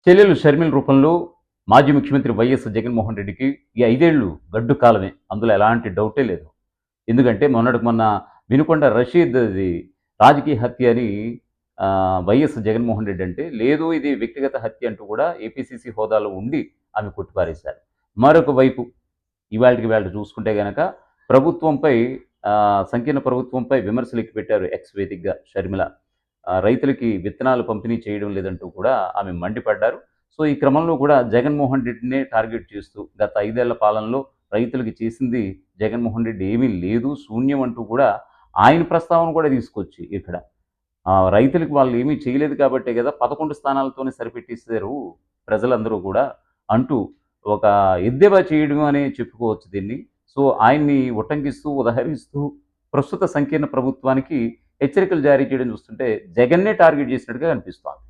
చెల్లెలు షర్మిల రూపంలో మాజీ ముఖ్యమంత్రి వైఎస్ జగన్మోహన్ రెడ్డికి ఈ 5 ఏళ్ళు గడ్డు కాలమే. అందులో ఎలాంటి డౌటే లేదు. ఎందుకంటే మొన్నటికి మొన్న వినుకొండ రషీద్‌ది రాజకీయ హత్య అని వైఎస్ జగన్మోహన్ రెడ్డి అంటే, లేదు ఇది వ్యక్తిగత హత్య అంటూ కూడా ఏపీసీసీ హోదాలో ఉండి ఆమె కొట్టిపారేశారు. మరొక వైపు ఇవాల్టికి ఇవాళ చూసుకుంటే గనక ప్రభుత్వంపై సంకీర్ణ ప్రభుత్వంపై విమర్శలు ఎక్కుపెట్టారు ఎక్స్ వేదికగా షర్మిల. రైతులకి విత్తనాలు పంపిణీ చేయడం లేదంటూ కూడా ఆమె మండిపడ్డారు. సో, ఈ క్రమంలో కూడా జగన్మోహన్ రెడ్డినే టార్గెట్ చేస్తూ గత 5 ఏళ్ల పాలనలో రైతులకి చేసింది జగన్మోహన్ రెడ్డి ఏమీ లేదు, శూన్యం అంటూ కూడా ఆయన ప్రస్తావన కూడా తీసుకొచ్చి ఇక్కడ రైతులకి వాళ్ళు ఏమీ చేయలేదు కాబట్టే కదా 11 స్థానాలతోనే సరిపెట్టేసారు ప్రజలందరూ కూడా అంటూ ఒక ఎద్దేవా చేయడం అనే చెప్పుకోవచ్చు దీన్ని. సో, ఆయన్ని ఉటంకిస్తూ, ఉదహరిస్తూ ప్రస్తుత సంకీర్ణ ప్రభుత్వానికి హెచ్చరికలు జారీ చేయడం చూస్తుంటే జగన్నే టార్గెట్ చేసినట్టుగా కనిపిస్తోంది.